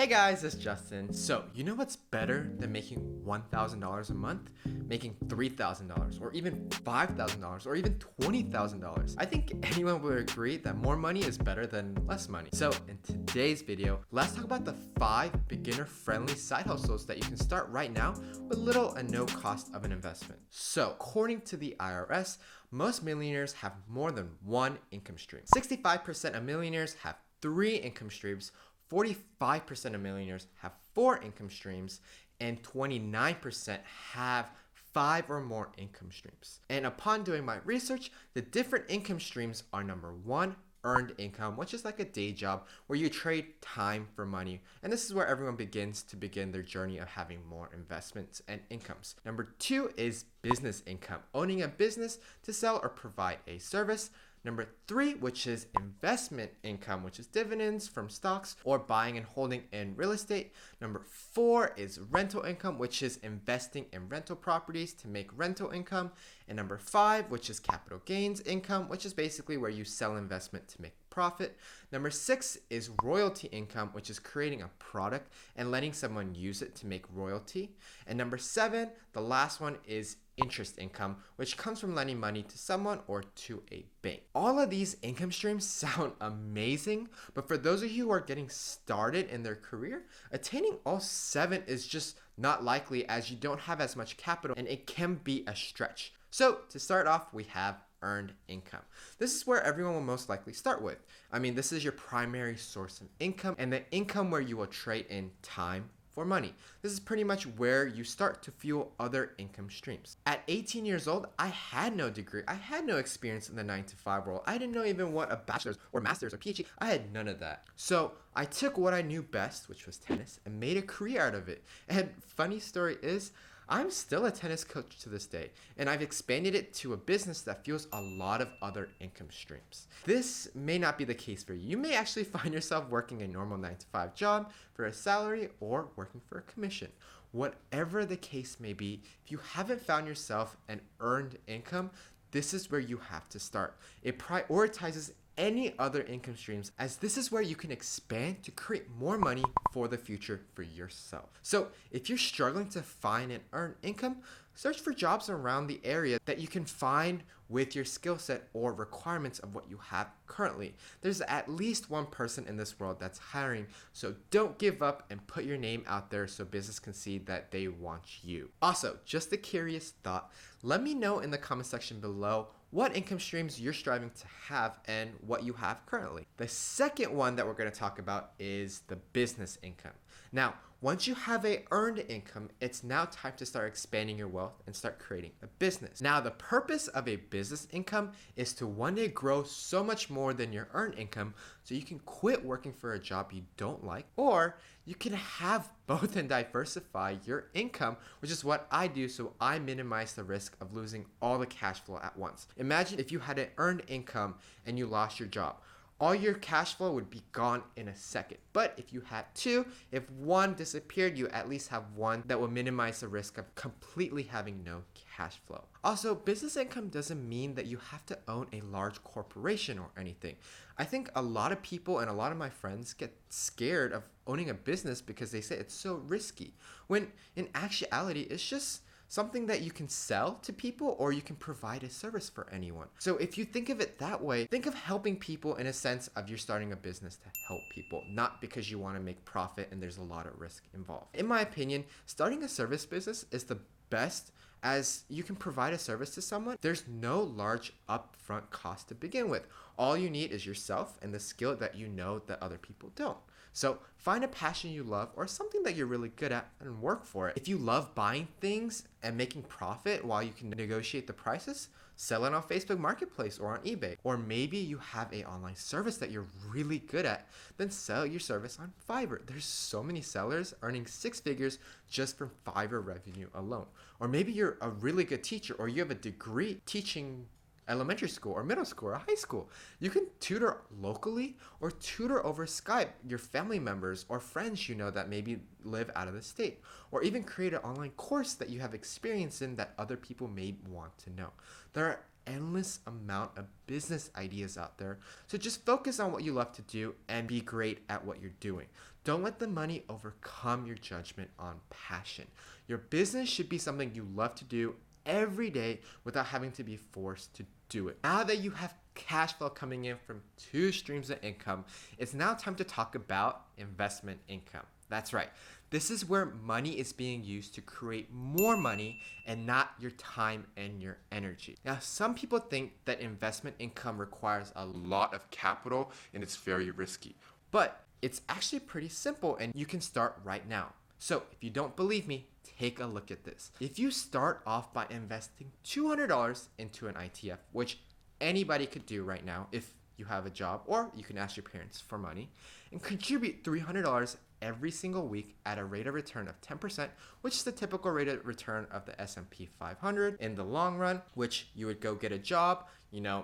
Hey guys, it's Justin. So, you know what's better than making $1,000 a month? Making $3,000 or even $5,000 or even $20,000. I think anyone would agree that more money is better than less money. So, in today's video, let's talk about the 5 beginner-friendly side hustles that you can start right now with little and no cost of an investment. So, according to the IRS, most millionaires have more than one income stream. 65% of millionaires have 3 income streams, 45% of millionaires have 4 income streams, and 29% have 5 or more income streams. And upon doing my research, the different income streams are: number 1, earned income, which is like a day job where you trade time for money. And this is where everyone begins their journey of having more investments and incomes. Number 2 is business income, owning a business to sell or provide a service. Number 3, which is investment income, which is dividends from stocks or buying and holding in real estate. Number 4 is rental income, which is investing in rental properties to make rental income. And number 5, which is capital gains income, which is basically where you sell investment to make profit. Number 6 is royalty income, which is creating a product and letting someone use it to make royalty. And number 7, the last one, is interest income, which comes from lending money to someone or to a bank. All of these income streams sound amazing, but for those of you who are getting started in their career, attaining all 7 is just not likely, as you don't have as much capital and it can be a stretch. So to start off, we have earned income. This is where everyone will most likely start with. This is your primary source of income, and the income where you will trade in time for money. This is pretty much where you start to fuel other income streams. At 18 years old, I had no degree. I had no experience in the 9-to-5 world. I didn't know even what a bachelor's or master's or PhD. I had none of that. So I took what I knew best, which was tennis, and made a career out of it. And funny story is, I'm still a tennis coach to this day, and I've expanded it to a business that fuels a lot of other income streams. This may not be the case for you. You may actually find yourself working a normal 9-to-5 job for a salary or working for a commission. Whatever the case may be, if you haven't found yourself an earned income, this is where you have to start. It prioritizes any other income streams, as this is where you can expand to create more money for the future for yourself. So if you're struggling to find and earn income, search for jobs around the area that you can find with your skill set or requirements of what you have currently. There's at least one person in this world that's hiring, so don't give up and put your name out there so business can see that they want you. Also, just a curious thought, let me know in the comment section below what income streams you're striving to have and what you have currently. The second one that we're going to talk about is the business income. Now, once you have a earned income, it's now time to start expanding your wealth and start creating a business. Now, the purpose of a business income is to one day grow so much more than your earned income so you can quit working for a job you don't like, or you can have both and diversify your income, which is what I do, so I minimize the risk of losing all the cash flow at once. Imagine if you had an earned income and you lost your job. All your cash flow would be gone in a second. But if you had 2, if one disappeared, you at least have one that will minimize the risk of completely having no cash flow. Also, business income doesn't mean that you have to own a large corporation or anything. I think a lot of people and a lot of my friends get scared of owning a business because they say it's so risky, when in actuality, it's just something that you can sell to people or you can provide a service for anyone. So if you think of it that way, think of helping people in a sense of you're starting a business to help people, not because you want to make profit and there's a lot of risk involved. In my opinion, starting a service business is the best, as you can provide a service to someone. There's no large upfront cost to begin with. All you need is yourself and the skill that you know that other people don't. So find a passion you love or something that you're really good at and work for it. If you love buying things and making profit while you can negotiate the prices, sell it on Facebook Marketplace or on eBay. Or maybe you have an online service that you're really good at, then sell your service on Fiverr. There's so many sellers earning 6 figures just from Fiverr revenue alone. Or maybe you're a really good teacher, or you have a degree teaching elementary school or middle school or high school. You can tutor locally or tutor over Skype your family members or friends you know that maybe live out of the state, or even create an online course that you have experience in that other people may want to know. There are endless amount of business ideas out there. So just focus on what you love to do and be great at what you're doing. Don't let the money overcome your judgment on passion. Your business should be something you love to do every day without having to be forced to do it. Now that you have cash flow coming in from 2 streams of income, it's now time to talk about investment income. That's right. This is where money is being used to create more money and not your time and your energy. Now, some people think that investment income requires a lot of capital and it's very risky, but it's actually pretty simple and you can start right now. So if you don't believe me, take a look at this. If you start off by investing $200 into an ITF, which anybody could do right now if you have a job, or you can ask your parents for money, and contribute $300 every single week at a rate of return of 10%, which is the typical rate of return of the S&P 500 in the long run, which you would go get a job,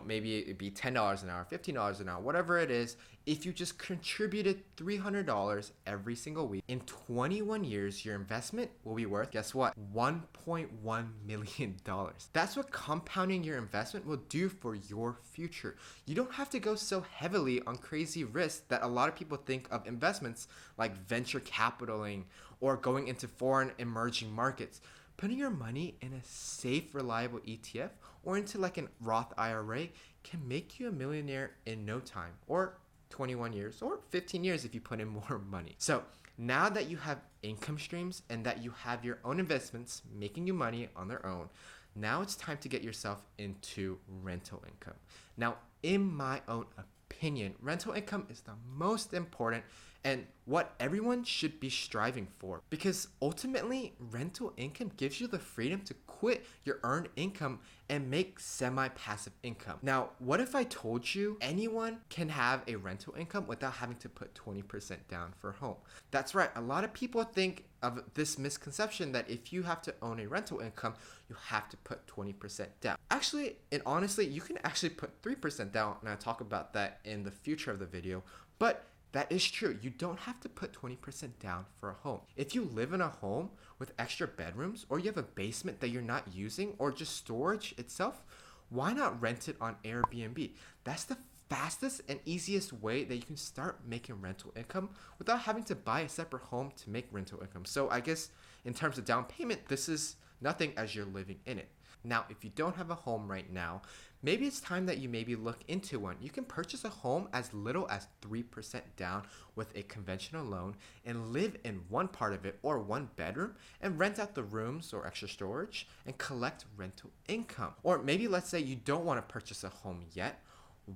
maybe it'd be $10 an hour, $15 an hour, whatever it is. If you just contributed $300 every single week, in 21 years, your investment will be worth, guess what? $1.1 million. That's what compounding your investment will do for your future. You don't have to go so heavily on crazy risks that a lot of people think of investments like venture capitaling or going into foreign emerging markets. Putting your money in a safe, reliable ETF or into like an Roth IRA can make you a millionaire in no time, or 21 years, or 15 years if you put in more money. So now that you have income streams and that you have your own investments making you money on their own, now it's time to get yourself into rental income. Now, in my own opinion, rental income is the most important and what everyone should be striving for, because ultimately rental income gives you the freedom to quit your earned income and make semi-passive income. Now, what if I told you anyone can have a rental income without having to put 20% down for a home? That's right. A lot of people think of this misconception that if you have to own a rental income, you have to put 20% down. Actually, and honestly, you can actually put 3% down, and I'll talk about that in the future of the video, but that is true. You don't have to put 20% down for a home. If you live in a home with extra bedrooms, or you have a basement that you're not using, or just storage itself, why not rent it on Airbnb? That's the fastest and easiest way that you can start making rental income without having to buy a separate home to make rental income. So I guess in terms of down payment, this is nothing as you're living in it. Now, if you don't have a home right now, maybe it's time that you maybe look into one. You can purchase a home as little as 3% down with a conventional loan and live in one part of it or one bedroom and rent out the rooms or extra storage and collect rental income. Or maybe let's say you don't want to purchase a home yet.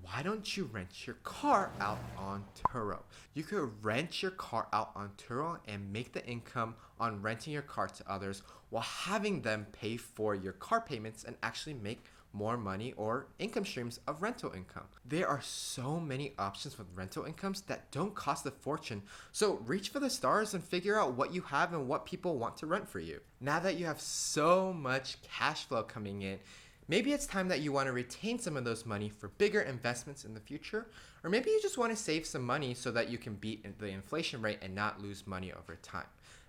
Why don't you rent your car out on Turo? You could rent your car out on Turo and make the income on renting your car to others while having them pay for your car payments and actually make more money or income streams of rental income. There are so many options with rental incomes that don't cost a fortune. So reach for the stars and figure out what you have and what people want to rent for you. Now that you have so much cash flow coming in, maybe it's time that you want to retain some of those money for bigger investments in the future, or maybe you just want to save some money so that you can beat the inflation rate and not lose money over time.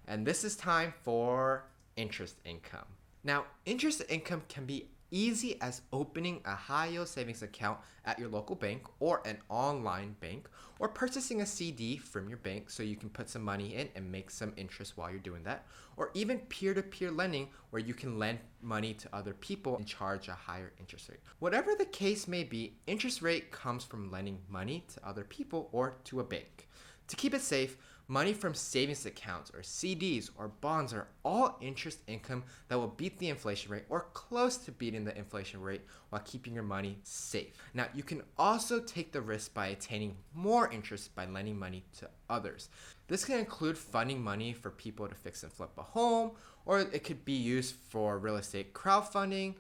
And this is time for interest income. Now, interest income can be easy as opening a high-yield savings account at your local bank or an online bank, or purchasing a CD from your bank so you can put some money in and make some interest while you're doing that, or even peer-to-peer lending where you can lend money to other people and charge a higher interest rate. Whatever the case may be, interest rate comes from lending money to other people or to a bank. To keep it safe, money from savings accounts or CDs or bonds are all interest income that will beat the inflation rate or close to beating the inflation rate while keeping your money safe. Now, you can also take the risk by attaining more interest by lending money to others. This can include funding money for people to fix and flip a home, or it could be used for real estate crowdfunding,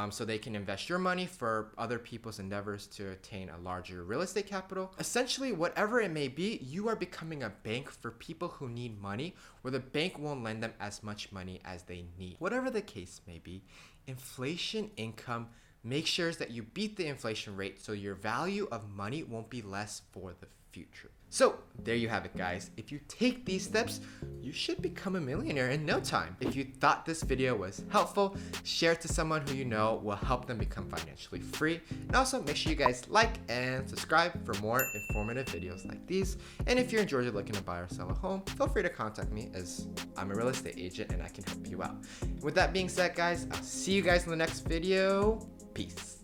so they can invest your money for other people's endeavors to attain a larger real estate capital. Essentially, whatever it may be, you are becoming a bank for people who need money, where the bank won't lend them as much money as they need. Whatever the case may be, inflation income makes sure that you beat the inflation rate so your value of money won't be less for the future. So there you have it, guys. If you take these steps, you should become a millionaire in no time. If you thought this video was helpful, share it to someone who you know will help them become financially free. And also make sure you guys like and subscribe for more informative videos like these. And if you're in Georgia looking to buy or sell a home, feel free to contact me as I'm a real estate agent and I can help you out. With that being said, guys, I'll see you guys in the next video. Peace.